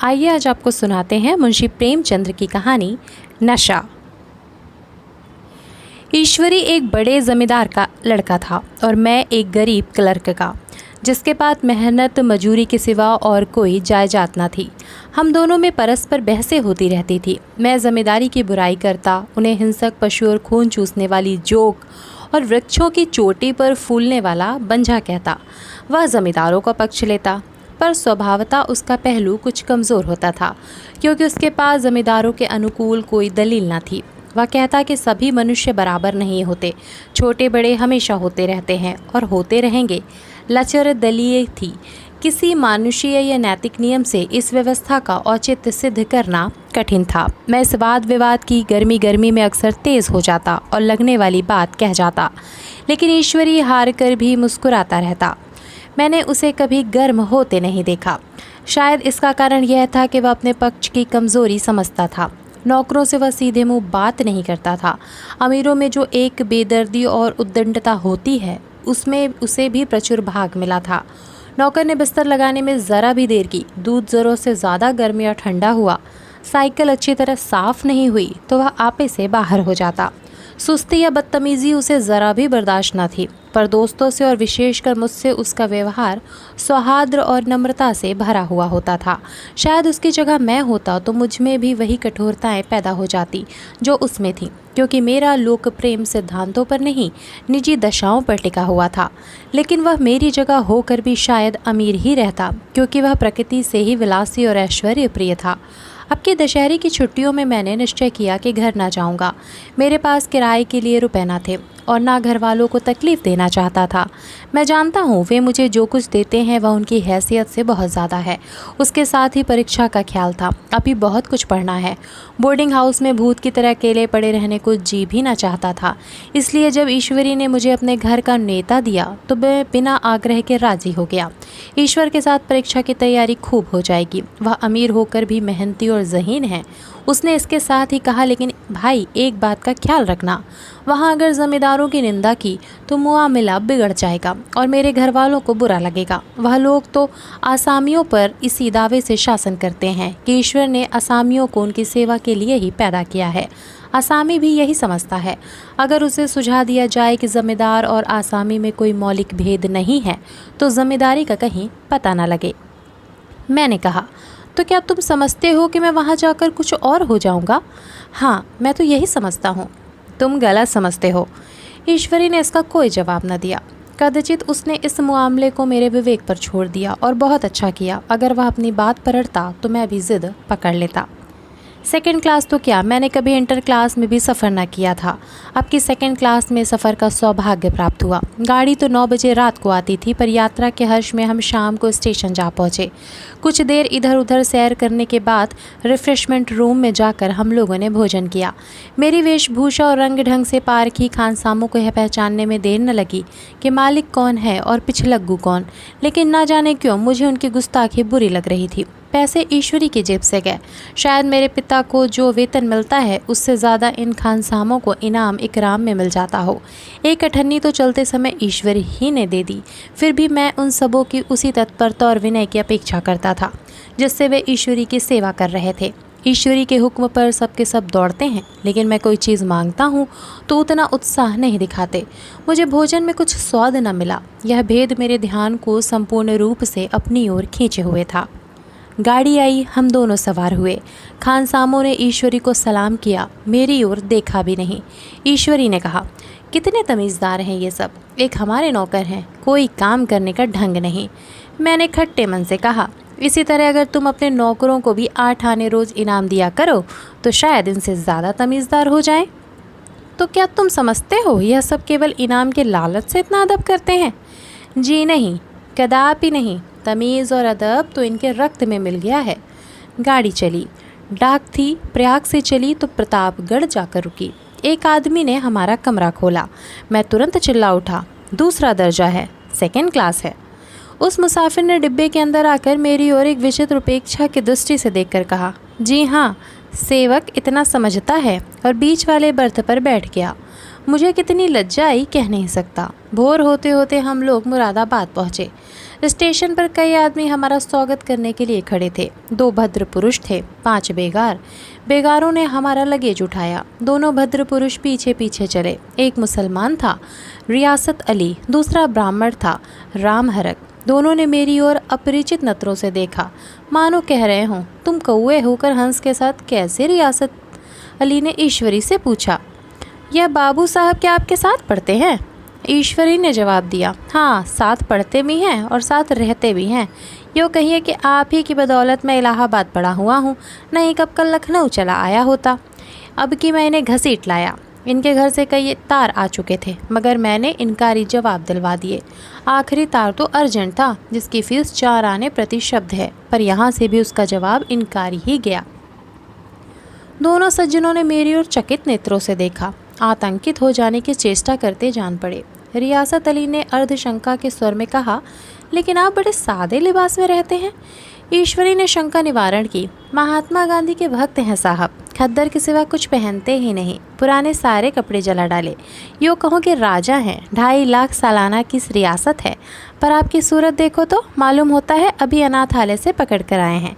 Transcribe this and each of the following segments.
आइए आज आपको सुनाते हैं मुंशी प्रेमचंद्र की कहानी नशा। ईश्वरी एक बड़े जमींदार का लड़का था और मैं एक गरीब क्लर्क का, जिसके पास मेहनत मजूरी के सिवा और कोई जायदाद न थी। हम दोनों में परस्पर बहसें होती रहती थी। मैं जमींदारी की बुराई करता, उन्हें हिंसक पशु और खून चूसने वाली जोक और वृक्षों की चोटी पर फूलने वाला बंझा कहता। वह जमींदारों का पक्ष लेता, पर स्वभावतः उसका पहलू कुछ कमज़ोर होता था, क्योंकि उसके पास जमींदारों के अनुकूल कोई दलील न थी। वह कहता कि सभी मनुष्य बराबर नहीं होते, छोटे बड़े हमेशा होते रहते हैं और होते रहेंगे। लचर दलीय थी। किसी मानुषीय या नैतिक नियम से इस व्यवस्था का औचित्य सिद्ध करना कठिन था। मैं इस वाद विवाद की गर्मी में अक्सर तेज़ हो जाता और लगने वाली बात कह जाता, लेकिन ईश्वरी हार कर भी मुस्कुराता रहता। मैंने उसे कभी गर्म होते नहीं देखा। शायद इसका कारण यह था कि वह अपने पक्ष की कमज़ोरी समझता था। नौकरों से वह सीधे मुंह बात नहीं करता था। अमीरों में जो एक बेदर्दी और उद्दंडता होती है, उसमें उसे भी प्रचुर भाग मिला था। नौकर ने बिस्तर लगाने में ज़रा भी देर की, दूध ज़रूरत से ज़्यादा गर्म या ठंडा हुआ, साइकिल अच्छी तरह साफ़ नहीं हुई तो वह आपे से बाहर हो जाता। सुस्ती या बदतमीज़ी उसे ज़रा भी बर्दाश्त न थी, पर दोस्तों से और विशेषकर मुझसे उसका व्यवहार सौहार्द और नम्रता से भरा हुआ होता था। शायद उसकी जगह मैं होता तो मुझ में भी वही कठोरताएं पैदा हो जाती जो उसमें थी, क्योंकि मेरा लोक प्रेम सिद्धांतों पर नहीं, निजी दशाओं पर टिका हुआ था। लेकिन वह मेरी जगह होकर भी शायद अमीर ही रहता, क्योंकि वह प्रकृति से ही विलासी और ऐश्वर्य प्रिय था। अब की दशहरे की छुट्टियों में मैंने निश्चय किया कि घर ना जाऊंगा। मेरे पास किराए के लिए रुपए ना थे और ना घर वालों को तकलीफ़ देना चाहता था। मैं जानता हूँ वे मुझे जो कुछ देते हैं वह उनकी हैसियत से बहुत ज़्यादा है। उसके साथ ही परीक्षा का ख्याल था। अभी बहुत कुछ पढ़ना है। बोर्डिंग हाउस में भूत की तरह अकेले पड़े रहने को जी भी ना चाहता था। इसलिए जब ईश्वरी ने मुझे अपने घर का नेता दिया तो मैं बिना आग्रह के राज़ी हो गया। ईश्वर के साथ परीक्षा की तैयारी खूब हो जाएगी। वह अमीर होकर भी मेहनती और ज़हीन है। उसने इसके साथ ही कहा, लेकिन भाई एक बात का ख्याल रखना, वहाँ अगर ज़मींदारों की निंदा की तो मुआमला बिगड़ जाएगा और मेरे घर वालों को बुरा लगेगा। वह लोग तो आसामियों पर इसी दावे से शासन करते हैं कि ईश्वर ने असामियों को उनकी सेवा के लिए ही पैदा किया है। आसामी भी यही समझता है। अगर उसे सुझा दिया जाए कि ज़मींदार और आसामी में कोई मौलिक भेद नहीं है तो ज़मींदारी का कहीं पता न लगे। मैंने कहा, तो क्या तुम समझते हो कि मैं वहाँ जाकर कुछ और हो जाऊँगा? हाँ, मैं तो यही समझता हूँ। तुम गलत समझते हो। ईश्वरी ने इसका कोई जवाब न दिया। कदाचित उसने इस मामले को मेरे विवेक पर छोड़ दिया और बहुत अच्छा किया। अगर वह अपनी बात पर अड़ता तो मैं भी जिद पकड़ लेता। सेकंड क्लास तो क्या, मैंने कभी इंटर क्लास में भी सफ़र न किया था। अब की सेकंड क्लास में सफ़र का सौभाग्य प्राप्त हुआ। गाड़ी तो 9 बजे रात को आती थी, पर यात्रा के हर्ष में हम शाम को स्टेशन जा पहुँचे। कुछ देर इधर उधर सैर करने के बाद रिफ्रेशमेंट रूम में जाकर हम लोगों ने भोजन किया। मेरी वेशभूषा और रंग ढंग से पारखी खानसामों को यह पहचानने में देर न लगी कि मालिक कौन है और पिछलग्गू कौन, लेकिन न जाने क्यों मुझे उनकी गुस्ताखी बुरी लग रही थी। पैसे ईश्वरी की जेब से गए। शायद मेरे पिता को जो वेतन मिलता है उससे ज़्यादा इन खानसामों को इनाम इकराम में मिल जाता हो। एक अठन्नी तो चलते समय ईश्वरी ही ने दे दी। फिर भी मैं उन सबों की उसी तत्परता और विनय की अपेक्षा करता था जिससे वे ईश्वरी की सेवा कर रहे थे। ईश्वरी के हुक्म पर सबके सब दौड़ते हैं, लेकिन मैं कोई चीज़ मांगता हूँ तो उतना उत्साह नहीं दिखाते। मुझे भोजन में कुछ स्वाद न मिला। यह भेद मेरे ध्यान को संपूर्ण रूप से अपनी ओर खींचे हुए था। गाड़ी आई, हम दोनों सवार हुए। खानसामों ने ईश्वरी को सलाम किया, मेरी ओर देखा भी नहीं। ईश्वरी ने कहा, कितने तमीज़दार हैं ये सब, एक हमारे नौकर हैं, कोई काम करने का ढंग नहीं। मैंने खट्टे मन से कहा, इसी तरह अगर तुम अपने नौकरों को भी 8 आने रोज़ इनाम दिया करो तो शायद इनसे ज़्यादा तमीज़दार हो जाएं। तो क्या तुम समझते हो यह सब केवल इनाम के लालच से इतना अदब करते हैं? जी नहीं, कदापि नहीं। तमीज़ और अदब तो इनके रक्त में मिल गया है। गाड़ी चली। डाक थी, प्रयाग से चली तो प्रतापगढ़ जाकर रुकी। एक आदमी ने हमारा कमरा खोला। मैं तुरंत चिल्ला उठा, दूसरा दर्जा है, सेकंड क्लास है। उस मुसाफिर ने डिब्बे के अंदर आकर मेरी ओर एक विचित्र उपेक्षा की दृष्टि से देखकर कहा, जी हाँ, सेवक इतना समझता है, और बीच वाले बर्थ पर बैठ गया। मुझे कितनी लज्जा आई कह नहीं सकता। भोर होते होते हम लोग मुरादाबाद पहुँचे। स्टेशन पर कई आदमी हमारा स्वागत करने के लिए खड़े थे। 2 भद्र पुरुष थे, 5 बेगार। बेगारों ने हमारा लगेज उठाया। दोनों भद्र पुरुष पीछे पीछे चले। एक मुसलमान था, रियासत अली, दूसरा ब्राह्मण था, राम हरक। दोनों ने मेरी ओर अपरिचित नजरों से देखा, मानो कह रहे हों, तुम कौए होकर हंस के साथ कैसे? रियासत अली ने ईश्वरी से पूछा। यह बाबू साहब क्या आपके साथ पढ़ते हैं? ईश्वरी ने जवाब दिया, हाँ, साथ पढ़ते भी हैं और साथ रहते भी हैं। यूँ कहिए कि आप ही की बदौलत मैं इलाहाबाद पड़ा हुआ हूँ, नहीं कब कल लखनऊ चला आया होता। अब कि मैंने घसीट लाया। इनके घर से कई तार आ चुके थे, मगर मैंने इनकारी जवाब दिलवा दिए। आखिरी तार तो अर्जेंट था, जिसकी फीस 4 आने प्रति शब्द है, पर यहाँ से भी उसका जवाब इनकारी ही गया। दोनों सज्जनों ने मेरी ओर चकित नेत्रों से देखा, आतंकित हो जाने की चेष्टा करते जान पड़े। रियासत अली ने अर्धशंका के स्वर में कहा, लेकिन आप बड़े सादे लिबास में रहते हैं। ईश्वरी ने शंका निवारण की, महात्मा गांधी के भक्त हैं साहब, खद्दर के सिवा कुछ पहनते ही नहीं, पुराने सारे कपड़े जला डाले। यूँ कहो कि राजा हैं, 2.5 लाख सालाना की रियासत है, पर आपकी सूरत देखो तो मालूम होता है अभी अनाथालय से पकड़ कर आए हैं।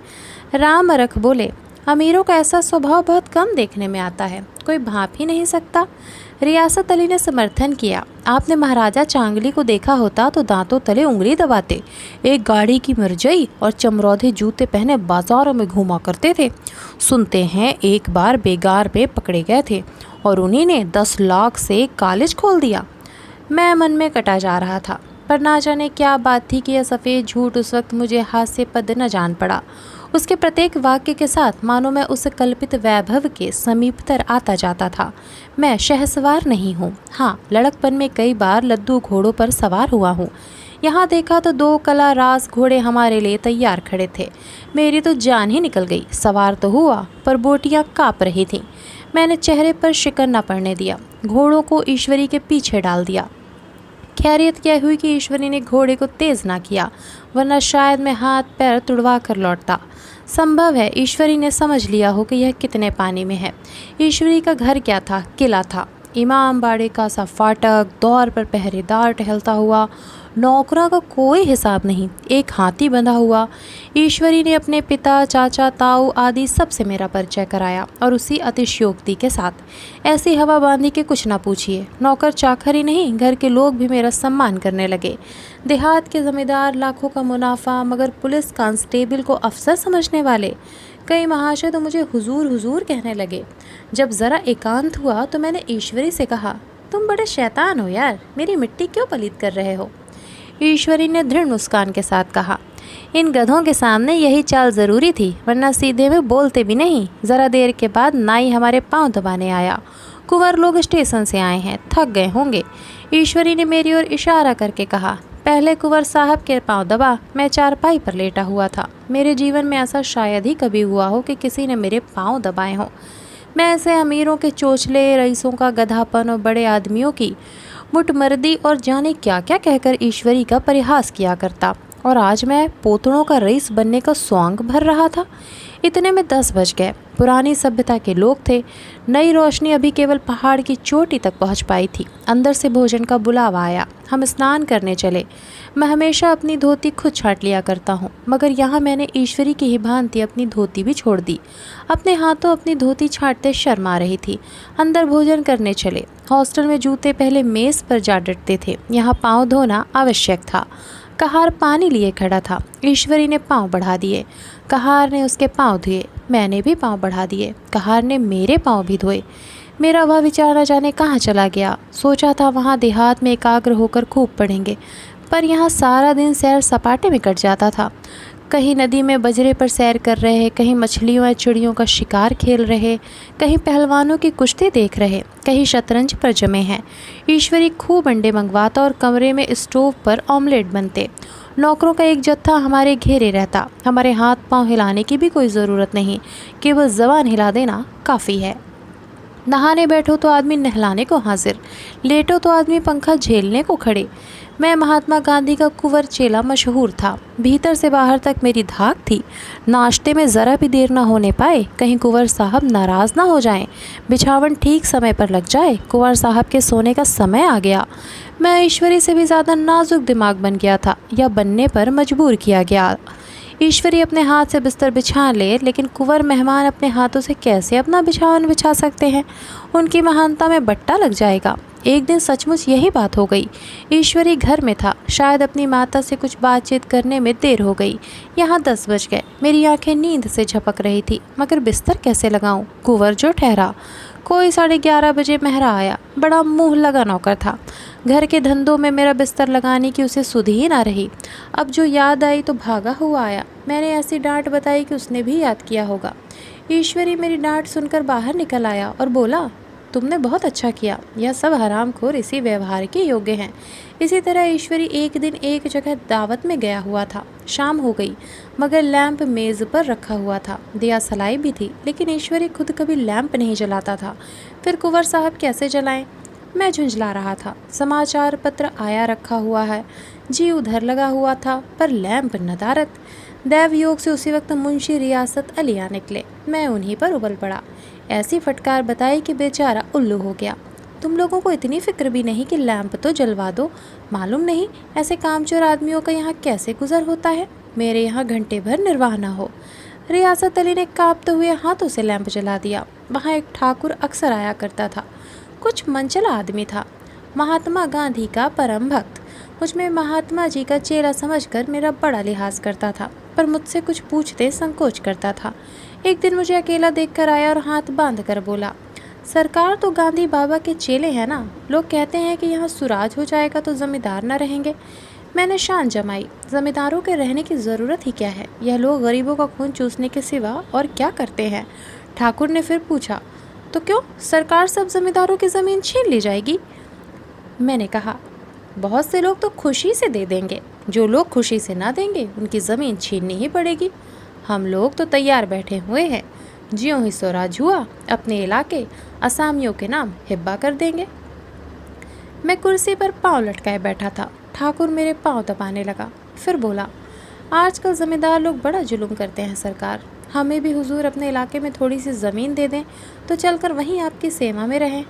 राम अरख बोले, अमीरों का ऐसा स्वभाव बहुत कम देखने में आता है, कोई भाप ही नहीं सकता। रियासत अली ने समर्थन किया, आपने महाराजा चांगली को देखा होता तो दांतों तले उंगली दबाते। एक गाड़ी की मिर्जई और चमरौधे जूते पहने बाजारों में घूमा करते थे। सुनते हैं एक बार बेगार में पकड़े गए थे और उन्हीं ने 10 लाख से कॉलेज खोल दिया। मैं मन में कटा जा रहा था, पर ना जाने क्या बात थी कि यह सफ़ेद झूठ उस वक्त मुझे हास्यपद न जान पड़ा। उसके प्रत्येक वाक्य के साथ मानो मैं उस कल्पित वैभव के समीपतर आता जाता था। मैं शहसवार नहीं हूँ, हाँ, लड़कपन में कई बार लद्दू घोड़ों पर सवार हुआ हूँ। यहाँ देखा तो 2 कला रास घोड़े हमारे लिए तैयार खड़े थे। मेरी तो जान ही निकल गई। सवार तो हुआ, पर बोटियाँ काँप रही थीं। मैंने चेहरे पर शिकन न पड़ने दिया, घोड़ों को ईश्वरी के पीछे डाल दिया। खैरियत क्या हुई कि ईश्वरी ने घोड़े को तेज़ ना किया, वरना शायद मैं हाथ पैर तुड़वा कर लौटता। संभव है ईश्वरी ने समझ लिया हो कि यह कितने पानी में है। ईश्वरी का घर क्या था, किला था। इमाम बाड़े का सा फाटक, दौर पर पहरेदार टहलता हुआ, नौकरों का कोई हिसाब नहीं, एक हाथी बंधा हुआ। ईश्वरी ने अपने पिता, चाचा, ताऊ आदि सबसे मेरा परिचय कराया, और उसी अतिशयोक्ति के साथ। ऐसी हवा बांधी के कुछ ना पूछिए। नौकर चाकर ही नहीं, घर के लोग भी मेरा सम्मान करने लगे। देहात के जमींदार लाखों का मुनाफा, मगर पुलिस कांस्टेबल को अफसर समझने वाले। कई महाशय तो मुझे हुजूर हुजूर कहने लगे। जब ज़रा एकांत हुआ तो मैंने ईश्वरी से कहा, तुम बड़े शैतान हो यार, मेरी मिट्टी क्यों पलीत कर रहे हो? ईश्वरी ने दृढ़ मुस्कान के साथ कहा, इन गधों के सामने यही चाल ज़रूरी थी, वरना सीधे में बोलते भी नहीं। ज़रा देर के बाद नाई हमारे पांव दबाने आया। कुंवर लोग स्टेशन से आए हैं, थक गए होंगे। ईश्वरी ने मेरी ओर इशारा करके कहा, पहले कुंवर साहब के पांव दबा। मैं चारपाई पर लेटा हुआ था। मेरे जीवन में ऐसा शायद ही कभी हुआ हो कि किसी ने मेरे पांव दबाए हों। मैं ऐसे अमीरों के चोचले, रईसों का गधापन और बड़े आदमियों की मुटमर्दी और जाने क्या क्या कहकर ईश्वरी का परिहास किया करता, और आज मैं पोतड़ों का रईस बनने का स्वांग भर रहा था। इतने में 10 बज गए। पुरानी सभ्यता के लोग थे। नई रोशनी अभी केवल पहाड़ की चोटी तक पहुंच पाई थी। अंदर से भोजन का बुलावा आया। हम स्नान करने चले। मैं हमेशा अपनी धोती खुद छाँट लिया करता हूँ, मगर यहाँ मैंने ईश्वरी की ही भांति अपनी धोती भी छोड़ दी। अपने हाथों अपनी धोती छाँटते शर्म आ रही थी। अंदर भोजन करने चले। हॉस्टल में जूते पहले मेज़ पर जा डटते थे, यहाँ पाँव धोना आवश्यक था। कहार पानी लिए खड़ा था। ईश्वरी ने पाँव बढ़ा दिए। कहार ने उसके पाँव धोए। मैंने भी पाँव बढ़ा दिए। कहार ने मेरे पाँव भी धोए। मेरा वह विचार न जाने कहाँ चला गया। सोचा था वहाँ देहात में एकाग्र होकर खूब पढ़ेंगे, पर यहाँ सारा दिन सैर सपाटे में कट जाता था। कहीं नदी में बजरे पर सैर कर रहे, कहीं मछलियों या चिड़ियों का शिकार खेल रहे, कहीं पहलवानों की कुश्ती देख रहे, कहीं शतरंज पर जमे हैं। ईश्वरी खूब अंडे मंगवाता और कमरे में स्टोव पर ऑमलेट बनते। नौकरों का एक जत्था हमारे घेरे रहता। हमारे हाथ पांव हिलाने की भी कोई ज़रूरत नहीं, केवल ज़बान हिला देना काफ़ी है। नहाने बैठो तो आदमी नहलाने को हाजिर, लेटो तो आदमी पंखा झेलने को खड़े। मैं महात्मा गांधी का कुंवर चेला मशहूर था। भीतर से बाहर तक मेरी धाक थी। नाश्ते में ज़रा भी देर ना होने पाए, कहीं कुंवर साहब नाराज़ ना हो जाएं। बिछावन ठीक समय पर लग जाए, कुंवर साहब के सोने का समय आ गया। मैं ईश्वरी से भी ज़्यादा नाजुक दिमाग बन गया था, या बनने पर मजबूर किया गया। ईश्वरी अपने हाथ से बिस्तर बिछा ले, लेकिन कुंवर मेहमान अपने हाथों से कैसे अपना बिछावन बिछा सकते हैं? उनकी महानता में बट्टा लग जाएगा। एक दिन सचमुच यही बात हो गई। ईश्वरी घर में था। शायद अपनी माता से कुछ बातचीत करने में देर हो गई। यहाँ 10 बज गए। मेरी आंखें नींद से झपक रही थी, मगर बिस्तर कैसे लगाऊं? कुंवर जो ठहरा। कोई 11:30 बजे मेहरा आया। बड़ा मुँह लगा नौकर था। घर के धंधों में मेरा बिस्तर लगाने की उसे सुध ही ना रही। अब जो याद आई तो भागा हुआ आया। मैंने ऐसी डांट बताई कि उसने भी याद किया होगा। ईश्वरी मेरी डांट सुनकर बाहर निकल आया और बोला, तुमने बहुत अच्छा किया। यह सब हरामखोर इसी व्यवहार के योग्य हैं। इसी तरह ईश्वरी एक दिन एक जगह दावत में गया हुआ था। शाम हो गई, मगर लैंप मेज़ पर रखा हुआ था। दिया सलाई भी थी, लेकिन ईश्वरी खुद कभी लैंप नहीं जलाता था। फिर कुंवर साहब कैसे जलाएं? मैं झुंझला रहा था। समाचार पत्र आया रखा हुआ है। जी उधर लगा हुआ था, पर लैंप नदारत। दैव योग से उसी वक्त मुंशी रियासत अलिया निकले। मैं उन्हीं पर उबल पड़ा। ऐसी फटकार बताई कि बेचारा उल्लू हो गया। तुम लोगों को इतनी फिक्र भी नहीं कि लैंप तो जलवा दो? मालूम नहीं ऐसे कामचोर आदमियों का यहाँ कैसे गुजर होता है। मेरे यहाँ घंटे भर निर्वाह ना हो। रियासत अली ने कांपते हुए हाथों से लैंप जला दिया। वहाँ एक ठाकुर अक्सर आया करता था। कुछ मनचला आदमी था, महात्मा गांधी का परम भक्त। मुझमें महात्मा जी का चेला समझकर मेरा बड़ा लिहाज करता था, पर मुझसे कुछ पूछते संकोच करता था। एक दिन मुझे अकेला देखकर आया और हाथ बांध कर बोला, सरकार तो गांधी बाबा के चेले हैं ना। लोग कहते हैं कि यहाँ सुराज हो जाएगा तो जमींदार न रहेंगे। मैंने शान जमाई, जमींदारों के रहने की ज़रूरत ही क्या है? यह लोग गरीबों का खून चूसने के सिवा और क्या करते हैं? ठाकुर ने फिर पूछा, तो क्यों सरकार सब जमींदारों की ज़मीन छीन ली जाएगी? मैंने कहा, बहुत से लोग तो खुशी से दे देंगे। जो लोग खुशी से ना देंगे उनकी ज़मीन छीननी ही पड़ेगी। हम लोग तो तैयार बैठे हुए हैं। ज्यों ही स्वराज हुआ, अपने इलाके असामियों के नाम हिब्बा कर देंगे। मैं कुर्सी पर पाँव लटकाए बैठा था। ठाकुर मेरे पाँव दबाने लगा। फिर बोला, आजकल ज़मींदार लोग बड़ा जुल्म करते हैं सरकार। हमें भी हुजूर अपने इलाके में थोड़ी सी ज़मीन दे दें तो चलकर वहीं आपकी सेवा में रहें।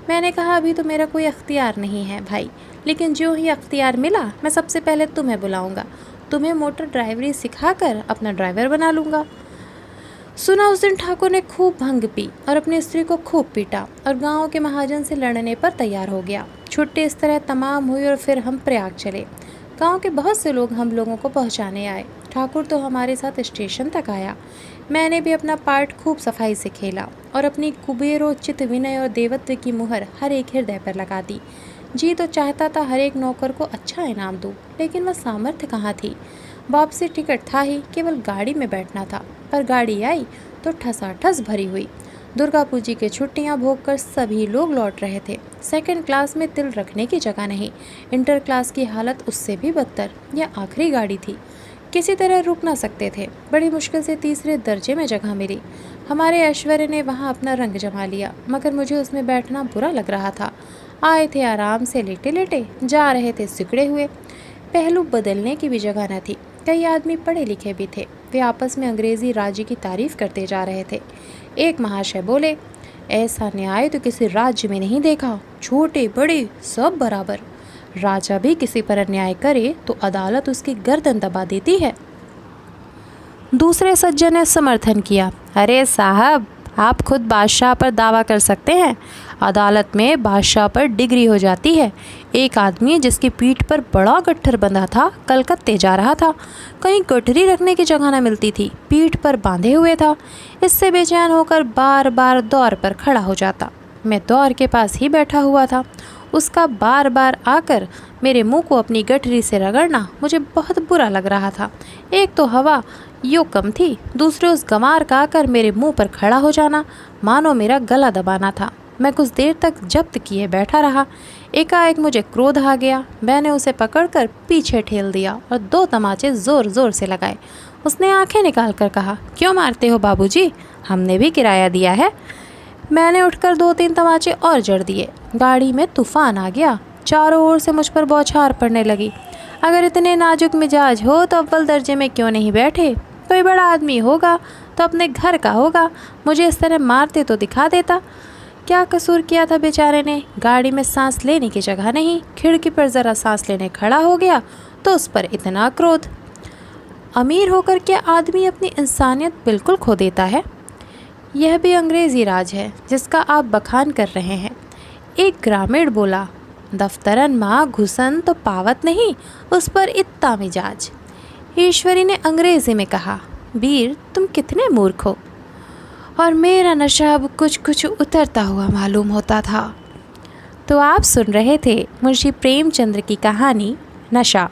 मैंने कहा, अभी तो मेरा कोई अख्तियार नहीं है भाई, लेकिन जो ही अख्तियार मिला मैं सबसे पहले तुम्हें बुलाऊंगा। तुम्हें मोटर ड्राइवरी सिखाकर अपना ड्राइवर बना लूँगा। सुना उस दिन ठाकुर ने खूब भंग पी और अपनी स्त्री को खूब पीटा और गांव के महाजन से लड़ने पर तैयार हो गया। छुट्टी इस तरह तमाम हुई और फिर हम प्रयाग चले। गांव के बहुत से लोग हम लोगों को पहुंचाने आए। ठाकुर तो हमारे साथ स्टेशन तक आया। मैंने भी अपना पार्ट खूब सफाई से खेला और अपनी कुबेरोचित विनय और देवत्व की मुहर हर एक हृदय पर लगा दी। जी तो चाहता था हर एक नौकर को अच्छा इनाम दूँ, लेकिन वह सामर्थ्य कहाँ थी। वापसी टिकट था ही, केवल गाड़ी में बैठना था। पर गाड़ी आई तो ठसाठस भरी हुई। दुर्गा पूजी की छुट्टियां भोगकर सभी लोग लौट रहे थे। सेकंड क्लास में तिल रखने की जगह नहीं। इंटर क्लास की हालत उससे भी बदतर। यह आखिरी गाड़ी थी, किसी तरह रुक ना सकते थे। बड़ी मुश्किल से तीसरे दर्जे में जगह मिली। हमारे ऐश्वर्य ने वहाँ अपना रंग जमा लिया, मगर मुझे उसमें बैठना बुरा लग रहा था। आए थे आराम से लेटे लेटे, जा रहे थे सिकड़े हुए। पहलू बदलने की भी जगह न थी। कई आदमी पढ़े लिखे भी थे। वे आपस में अंग्रेजी राज्य की तारीफ करते जा रहे थे। एक महाशय बोले, ऐसा न्याय तो किसी राज्य में नहीं देखा। छोटे बड़े सब बराबर। राजा भी किसी पर अन्याय करे तो अदालत उसकी गर्दन दबा देती है। दूसरे सज्जन ने समर्थन किया, अरे साहब, आप खुद बादशाह पर दावा कर सकते हैं। अदालत में बादशाह पर डिग्री हो जाती है। एक आदमी जिसकी पीठ पर बड़ा गट्ठर बंधा था, कलकत्ते जा रहा था। कहीं गठरी रखने की जगह न मिलती थी, पीठ पर बांधे हुए था। इससे बेचैन होकर बार बार दौर पर खड़ा हो जाता। मैं दौर के पास ही बैठा हुआ था। उसका बार बार आकर मेरे मुंह को अपनी गठरी से रगड़ना मुझे बहुत बुरा लग रहा था। एक तो हवा यो कम थी, दूसरे उस गंवार का आकर मेरे मुंह पर खड़ा हो जाना मानो मेरा गला दबाना था। मैं कुछ देर तक जब्त किए बैठा रहा। एकाएक मुझे क्रोध आ गया। मैंने उसे पकड़कर पीछे ठेल दिया और 2 तमाचे जोर जोर से लगाए। उसने आंखें निकाल कर कहा, क्यों मारते हो बाबूजी? हमने भी किराया दिया है। मैंने उठकर 2-3 तमाचे और जड़ दिए। गाड़ी में तूफान आ गया। चारों ओर से मुझ पर बौछार पड़ने लगी। अगर इतने नाजुक मिजाज हो तो अव्वल दर्जे में क्यों नहीं बैठे? कोई बड़ा आदमी होगा तो अपने घर का होगा, मुझे इस तरह मारते तो दिखा देता। क्या कसूर किया था बेचारे ने? गाड़ी में सांस लेने की जगह नहीं, खिड़की पर ज़रा सांस लेने खड़ा हो गया तो उस पर इतना क्रोध। अमीर होकर क्या आदमी अपनी इंसानियत बिल्कुल खो देता है? यह भी अंग्रेज़ी राज है जिसका आप बखान कर रहे हैं। एक ग्रामीण बोला, दफ्तरन माँ घुसन तो पावत नहीं, उस पर इतना मिजाज। ईश्वरी ने अंग्रेज़ी में कहा, वीर तुम कितने मूर्ख हो। और मेरा नशा अब कुछ कुछ उतरता हुआ मालूम होता था। तो आप सुन रहे थे मुंशी प्रेमचंद्र की कहानी नशा।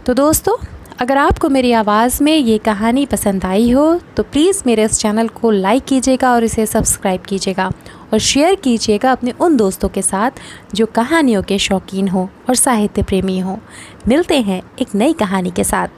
तो दोस्तों, अगर आपको मेरी आवाज़ में ये कहानी पसंद आई हो तो प्लीज़ मेरे इस चैनल को लाइक कीजिएगा और इसे सब्सक्राइब कीजिएगा और शेयर कीजिएगा अपने उन दोस्तों के साथ जो कहानियों के शौकीन हो और साहित्य प्रेमी हो। मिलते हैं एक नई कहानी के साथ।